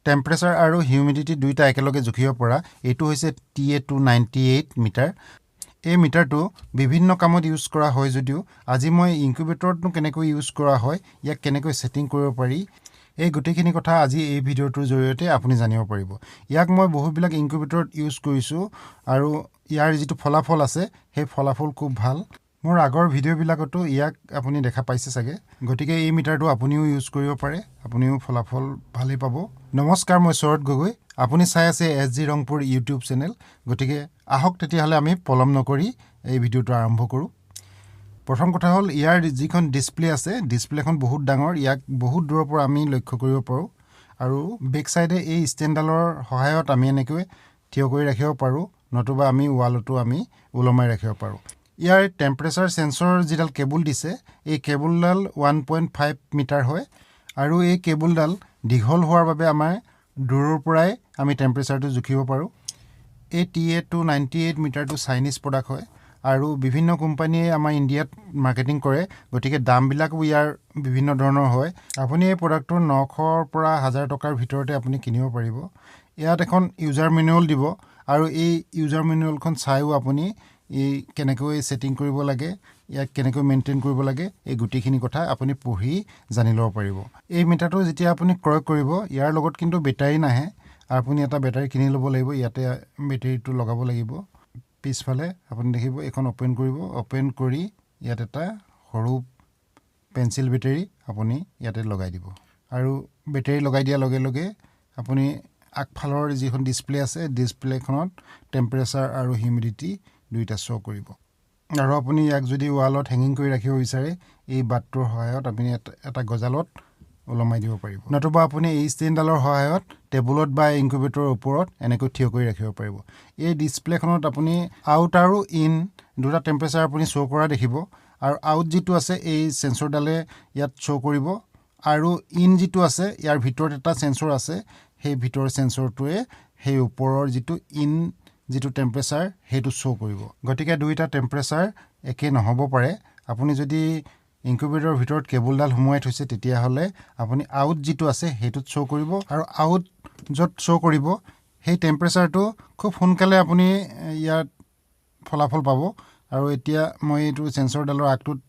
temperature আৰু humidity দুইটা একেলগে জুখিব পৰা এইটো হৈছে TA298 মিটাৰ এই মিটাৰটো বিভিন্ন কামত ইউজ কৰা হয় যদিও আজি মই ইনকিউবেটৰটো কেনেকৈ ইউজ কৰা হয় ইয়াক কেনেকৈ সেটিং কৰিব পাৰি এই গোটেইখিনি কথা আজি এই ভিডিঅ'টোৰ জৰিয়তে আপুনি জানিব পাৰিব ইয়াক মই বহুবিলাক ইনকিউবেটৰত ইউজ কৰিছো আৰু ইয়াৰ যেটো ফলাফল আছে সেই ফলাফল খুব ভাল মোৰ আগৰ ভিডিঅ'বিলাকতো ইয়াক আপুনি দেখা পাইছে চাগে গতিকে এই মিটাৰটো আপুনিও ইউজ কৰিব পাৰে আপুনিও ফলাফল ভালেই পাব নমস্কাৰ মই শৰৎ গগৈ আপুনি চাই আছে SG ৰংপুৰ ইউটিউব চেনেল গতিকে আহক তেতিয়াহলে আমি পলম নকৰি এই ভিডিঅ'টো আৰম্ভ কৰো প্ৰথম কথা হল ইয়াৰ যিখন ডিসপ্লে আছে ডিসপ্লেখন বহুত ডাঙৰ ইয়াক বহুত দূৰৰ পৰা আমি লক্ষ্য কৰিব পাৰো আৰু বেক সাইডে এই ষ্টেণ্ডালৰ সহায়ত আমি এনেকৈ থিয় কৰি ৰাখিব পাৰো নতুবা আমি ওয়ালটো আমি উলমাই ৰাখিব পাৰো ইয়াৰ টেম্পাৰেচাৰ সেন্সৰ যিডাল কেবল দিছে এই কেবলডাল 1.5 মিটাৰ হয় আৰু এই কেবলডাল দীঘল হোৱাৰ বাবে আমাৰ দূৰৰ পৰাই আমি টেম্পাৰেচাৰটো জুখিব পাৰো এই TA298 মিটাৰটো চাইনিজ প্ৰডাক্ট হয় আৰু বিভিন্ন কোম্পানীয়ে আমাৰ ইণ্ডিয়াত মাৰ্কেটিং কৰে গতিকে দামবিলাকো ইয়াৰ বিভিন্ন ধৰণৰ হয় আপুনি এই প্ৰডাক্টৰ 900 পৰা 1000 টকাৰ ভিতৰতে আপুনি কিনিব পাৰিব ইয়াত এখন ইউজাৰ মেনুৱেল দিব আৰু এই ইউজাৰ মেনুৱেলখন চাইও আপুনি এই কেনেকৈ সেটিং কৰিব লাগে ইয়াক কেনেকৈ মেইনটেইন কৰিব লাগে এই গুটিখিনি কথা আপুনি পঢ়ি জানি লব পাৰিব এই মিটাৰটো যেতিয়া আপুনি ক্ৰয় কৰিব ইয়াৰ লগত কিন্তু বেটাৰী নাহে আপুনি এটা বেটাৰী কিনি লব লাগিব ইয়াতে বেটাৰীটো লগাব লাগিব পিছফালে আপুনি দেখিব এখন ওপেন কৰিব ওপেন কৰি ইয়াত এটা সৰু পেন্সিল বেটাৰী আপুনি ইয়াতে লগাই দিব আৰু বেটাৰী লগাই দিয়া লগে লগে আপুনি আগফালৰ যিখন ডিসপ্লে আছে ডিসপ্লেখনত টেম্পাৰেচাৰ আৰু হিউমিডিটি দুইটা শো কৰিব আৰু আপুনি ইয়াক যদি ওয়ালত হেঙ্গিং কৰি ৰাখিব বিচাৰে এই বাটটোৰ সহায়ত আপুনি এটা গজালত ওলমাই দিব পাৰিব নতুবা আপুনি এই ষ্টেণ্ডালৰ সহায়ত টেবুলত বা ইনকিউবেটৰৰ ওপৰত এনেকৈ থিয় কৰি ৰাখিব পাৰিব এই ডিসপ্লেখনত আপুনি আউট আৰু ইন দুটা টেম্পাৰেচাৰ আপুনি শো কৰা দেখিব আৰু আউট যিটো আছে এই সেন্সৰডালে ইয়াত শো কৰিব আৰু ইন যিটো আছে ইয়াৰ ভিতৰত এটা সেন্সৰ আছে সেই ভিতৰৰ সেন্সৰটোৱে সেই ওপৰৰ যিটো ইন যিটো টেম্পাৰেচাৰ হেতু শো কৰিব গতিকে দুইটা টেম্পাৰেচাৰ একে নহব পাৰে আপুনি যদি ইনকিউবেটৰৰ ভিতৰত কেবলডাল হুমুৱাই থৈছে তেতিয়া হলে আপুনি আউট যিটো আছে হেতুত শো কৰিব আৰু আউট যত শো কৰিব সেই টেম্পাৰেচাৰটো খুব সোনকালে আপুনি ইয়াত ফলাফল পাব আৰু এতিয়া মই এইটো সেন্সৰডালৰ আগটোত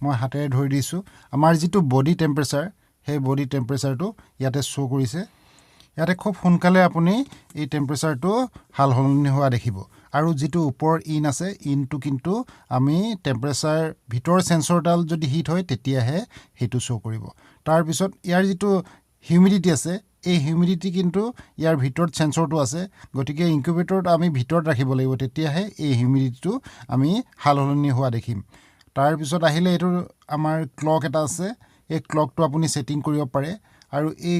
মই হাতেৰে ধৰি দিছো আমাৰ যিটো বডি টেম্পাৰেচাৰ সেই বডি টেম্পাৰেচাৰটো ইয়াতে শো কৰিছে ইয়াতে খুব সোনকালে আপুনি এই টেম্পাৰেচাৰটো হাল হলনি হোৱা দেখিব আৰু যিটো ওপৰ ইন আছে ইনটো কিন্তু আমি টেম্পাৰেচাৰ ভিতৰ সেন্সৰডাল যদি হিট হয় তেতিয়াহে হেতু শো কৰিব তাৰ পিছত ইয়াৰ যিটো হিউমিডিটি আছে এই হিউমিডিটি কিন্তু ইয়াৰ ভিতৰত সেন্সৰটো আছে গতিকে ইনকিউবেটৰত আমি ভিতৰত ৰাখিব লাগিব তেতিয়াহে এই হিউমিডিটিটো আমি হাল হলনি হোৱা দেখিম তাৰ পিছত আহিলে এটো আমাৰ ক্লক এটা আছে এই ক্লকটো আপুনি সেটিং কৰিব পাৰে আৰু এই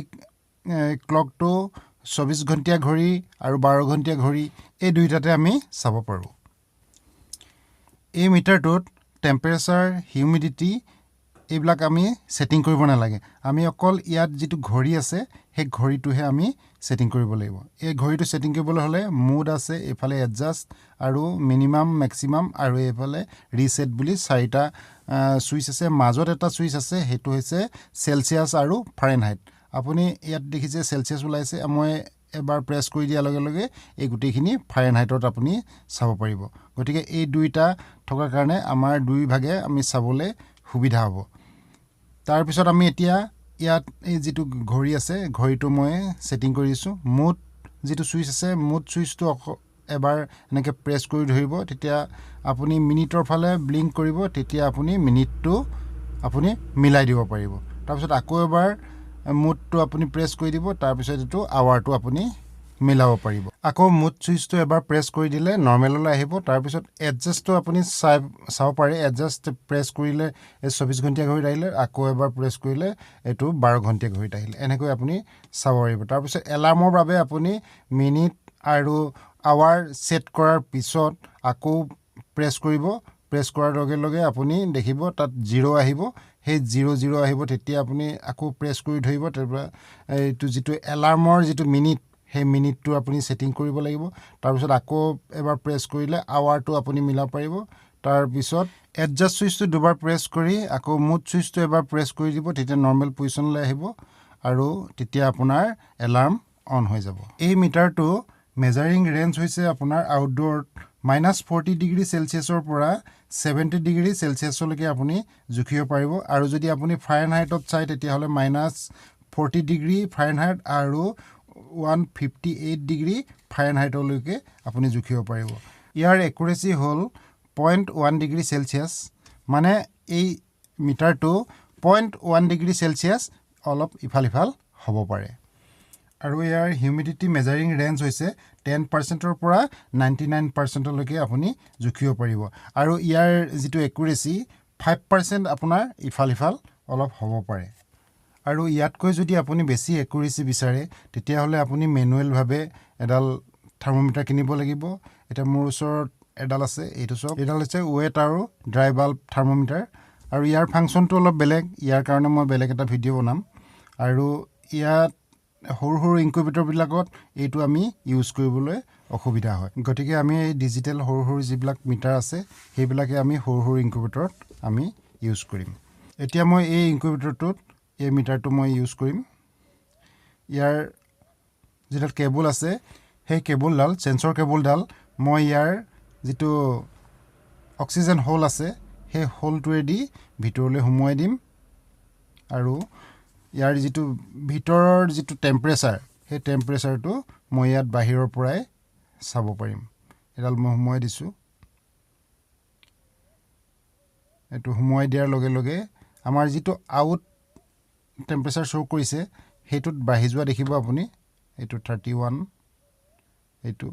ক্লকটো 24 ঘণ্টিয়া ঘড়ী আৰু 12 ঘণ্টিয়া ঘড়ী এই দুইটাতে আমি চাব পাৰো এই মিটাৰটোত টেম্পাৰেচাৰ হিউমিডিটি এইবিলাক আমি সেটিং কৰিব নালাগে আমি অকল ইয়াত যেটো ঘড়ী আছে সেই ঘড়ীটোহে আমি সেটিং কৰিব লাগিব এই ঘড়ীটো সেটিং কৰিবলৈ হলে মোড আছে এফালে এডজাস্ট আৰু মিনিমাম ম্যাক্সিমাম আৰু এফালে ৰিসেট বুলি চাৰিটা সুইচ আছে মাজত এটা সুইচ আছে হেতু হৈছে সেলসিয়াস আৰু ফাৰেনহাইট আপুনি ইয়াত দেখিছে সেলসিয়াস ওলাইছে মই এবাৰ প্ৰেছ কৰি দিয়া লগে লগে এই গুটেখিনি ফাৰেনহাইটত আপুনি চাব পাৰিব গতিকে এই দুইটা থকাৰ কাৰণে আমাৰ দুই ভাগে আমি চাবলে সুবিধা হ'ব তাৰ পিছত আমি এতিয়া ইয়াত এই যেটো ঘড়ী আছে ঘড়ীটো মই সেটিং কৰিছো মুড যেটো সুইচ আছে মুড সুইচটো এবাৰ এনেকে প্ৰেছ কৰি ধৰিব তেতিয়া আপুনি মিনিটৰ ফালে ব্লিংক কৰিব তেতিয়া আপুনি মিনিটটো আপুনি মিলাই দিব পাৰিব তাৰ পিছত আকৌ এবাৰ মুডটো আপুনি প্ৰেছ কৰি দিব তাৰ পিছত এটো আৱাৰটো আপুনি মিলাব পাৰিব আকৌ মুড সুইচটো এবাৰ প্ৰেছ কৰি দিলে নৰমেললৈ আহিব তাৰ পিছত এডজাস্টটো আপুনি চাব পাৰে এডজাস্ট প্ৰেছ কৰিলে 24 ঘণ্টিয়া ঘড়ীত আহিলে আকৌ এবাৰ প্ৰেছ কৰিলে এটো 12 ঘণ্টিয়া ঘড়ীত আহিলে এনেকৈ আপুনি চাব পাৰিব তাৰ পিছত এলাৰ্মৰ বাবে আপুনি মিনিট আৰু আৱাৰ সেট কৰাৰ পিছত আকৌ প্ৰেছ কৰিব প্ৰেছ কৰাৰ লগে লগে আপুনি দেখিব তাত 0 আহিব সেই 00 আহিব তেতিয়া আপুনি আকৌ প্ৰেছ কৰি ধৰিব তাৰপৰা এইটো যেটো এলাৰ্মৰ যেটো মিনিট সেই মিনিটটো আপুনি সেটিং কৰিব লাগিব তাৰ পিছত আকৌ এবাৰ প্ৰেছ কৰিলে আৱাৰটো আপুনি মিলাব পাৰিব তাৰ পিছত এডজাস্ট সুইচটো দুবাৰ প্ৰেছ কৰি আকৌ মুড সুইচটো এবাৰ প্ৰেছ কৰি দিব তেতিয়া নৰমেল পজিচনলৈ আহিব আৰু তেতিয়া আপোনাৰ এলাৰ্ম অন হৈ যাব এই মিটাৰটো মেজাৰিং ৰেঞ্জ হৈছে আপোনাৰ আউটডোৰত -40 ডিগ্ৰী সেলসিয়াছৰ পৰা 70 ডিগ্ৰী সেলসিয়াছলৈকে আপুনি জুখিব পাৰিব আৰু যদি আপুনি ফাৰেনহাইটত চাই তেতিয়া হলে -40 ডিগ্ৰী ফাৰেনহাইট আৰু 158 ডিগ্ৰী ফাৰেনহাইটলৈকে আপুনি জুখিব পাৰিব ইয়াৰ একুৰেসি হল 0.1 ডিগ্ৰী সেলসিয়াছ মানে এই মিটাৰটো 0.1 ডিগ্ৰী সেলসিয়াছ অলপ ইফাল হ'ব পাৰে আৰু ইয়াৰ হিউমিডিটি মেজাৰিং ৰেঞ্জ হৈছে 10% ৰ পৰা 99% লৈকে আপুনি জুখিব পাৰিব আৰু ইয়াৰ যেটো একুৰেসি 5% আপোনাৰ ইফাল অলপ হ'ব পাৰে আৰু ইয়াতকৈ যদি আপুনি বেছি একুৰেসি বিচাৰে তেতিয়া হলে আপুনি মেনুৱেল ভাবে এডাল থাৰ্মোমিটাৰ কিনিব লাগিব এটা মোৰ ওচৰত এডাল আছে এইটো সব এডাল আছে ওয়েট আৰু ড্ৰাই বাল্ব থাৰ্মোমিটাৰ আৰু ইয়াৰ ফাংচনটো অলপ বেলেগ ইয়াৰ কাৰণে মই বেলেগ এটা ভিডিও বনাম আৰু ইয়াত সৰু ইনকিউবেটৰ বিলাকত এইটো আমি ইউজ কৰিবলৈ অসুবিধা হয় গতিকে আমি এই ডিজিটেল সৰু যিবিলাক মিটাৰ আছে সেইবিলাকে আমি সৰু ইনকিউবেটৰত আমি ইউজ কৰিম এতিয়া মই এই ইনকিউবেটৰটোত এই মিটাৰটো মই ইউজ কৰিম ইয়াৰ যেটা কেবল আছে সেই কেবলডাল সেন্সৰ কেবলডাল মই ইয়াৰ যেটো অক্সিজেন হোল আছে সেই হোলটোৱেদি ভিতৰলৈ সুমুৱাই দিম আৰু ইয়াৰ যেটো ভিতৰৰ যেটো টেম্পাৰেচাৰ সেই টেম্পাৰেচাৰটো মই ইয়াত বাহিৰৰ পৰাই চাব পাৰিম এডাল মই সুমুৱাই দিছো এটো সুমুৱাই দিয়াৰ লগে আমাৰ যেটো আউট টেম্পাৰেচাৰ শো কৰিছে হেতুত বাঢ়ি যোৱা দেখিব আপুনি এটো 31 এটো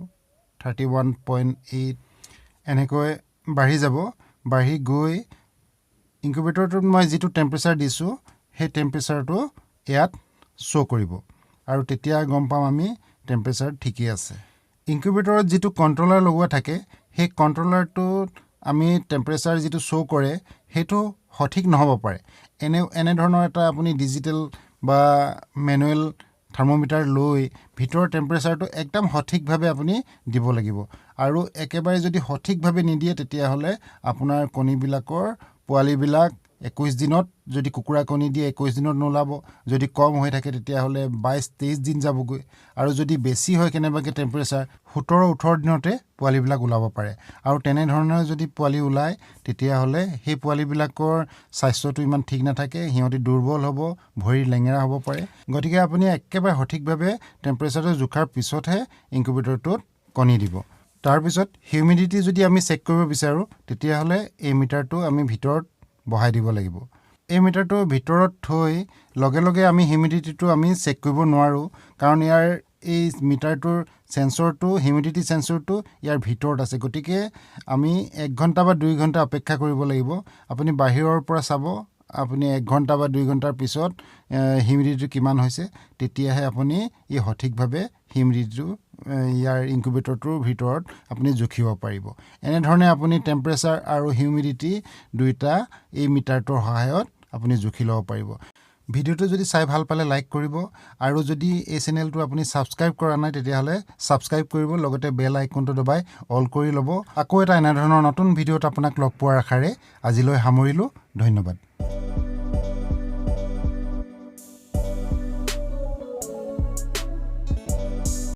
31.8 এনেকৈ বাঢ়ি যাব বাঢ়ি গৈ ইনকিউবেটৰটোত মই যেটো টেম্পাৰেচাৰ দিছো সেই টেম্পাৰেচাৰটো ইয়াত শো কৰিব আৰু তেতিয়া গম পাম আমি টেম্পাৰেচাৰ ঠিকই আছে ইনকিউবেটৰত যেটো কন্ট্ৰোলাৰ লগোৱা থাকে সেই কন্ট্ৰোলাৰটোত আমি টেম্পাৰেচাৰ যেটো শো কৰে হেতু সঠিক নহব পাৰে এনে ধৰণৰ এটা আপুনি ডিজিটেল বা ম্যানুৱেল থাৰ্মোমিটাৰ লৈ ভিতৰৰ টেম্পাৰেচাৰটো একদম সঠিকভাৱে আপুনি দিব লাগিব আৰু একেবাৰে যদি সঠিকভাৱে নিদিয়ে তেতিয়া হলে আপোনাৰ কণীবিলাকৰ পোৱালিবিলাক 21 দিনত যদি কুকুৰা কণী দিয়ে 21 দিনত নোলাব যদি কম হৈ থাকে তেতিয়া হলে 22-23 দিন যাবগৈ আৰু যদি বেছি হয় কেনেবাকে টেম্পাৰেচাৰ 17-18 দিনতে পোৱালিবিলাক ওলাব পাৰে আৰু তেনে ধৰণৰ যদি পোৱালি ওলাই তেতিয়া হলে সেই পোৱালিবিলাকৰ স্বাস্থ্যটো ইমান ঠিক নাথাকে হিয়তি দুৰ্বল হ'ব ভৰি লেঙেৰা হ'ব পাৰে গতিকে আপুনি একেবাৰে সঠিকভাৱে টেম্পাৰেচাৰটো জুখাৰ পিছতহে ইনকিউবেটৰটোত কণী দিব তাৰ পিছত হিউমিডিটি যদি আমি চেক কৰিব বিচাৰো তেতিয়া হলে এই মিটাৰটো আমি ভিতৰত বহাই দিব লাগিব এই মিটাৰটো ভিতৰত থৈ লগে আমি হিউমিডিটিটো আমি চেক কৰিব নোৱাৰো কাৰণ ইয়াৰ এই মিটাৰটোৰ সেন্সৰটো হিউমিডিটি সেন্সৰটো ইয়াৰ ভিতৰত আছে গতিকে আমি 1 ঘণ্টা বা 2 ঘণ্টা অপেক্ষা কৰিব লাগিব আপুনি বাহিৰৰ পৰা চাব আপুনি 1 ঘণ্টা বা 2 ঘণ্টাৰ পিছত হিউমিডিটি কিমান হৈছে তেতিয়াহে আপুনি এই সঠিকভাৱে হিউমিডিটিটো ইয়াৰ ইনকিউবেটৰটোৰ ভিতৰত আপুনি জুখিব পাৰিব এনে ধৰণে আপুনি টেম্পাৰেচাৰ আৰু হিউমিডিটি দুইটা এই মিটাৰটোৰ সহায়ত আপুনি জুখি লব পাৰিব ভিডিওটো যদি চাই ভাল পালে লাইক কৰিব আৰু যদি এই চেনেলটো আপুনি সাবস্ক্ৰাইব কৰা নাই তেতিয়া হলে সাবস্ক্ৰাইব কৰিব লগতে বেল আইকনটো দবাই অল কৰি লব আকৌ এটা এনে ধৰণৰ নতুন ভিডিওত আপোনাক লগ পোৱাৰ আশাৰে আজিলৈ সামৰিলো ধন্যবাদ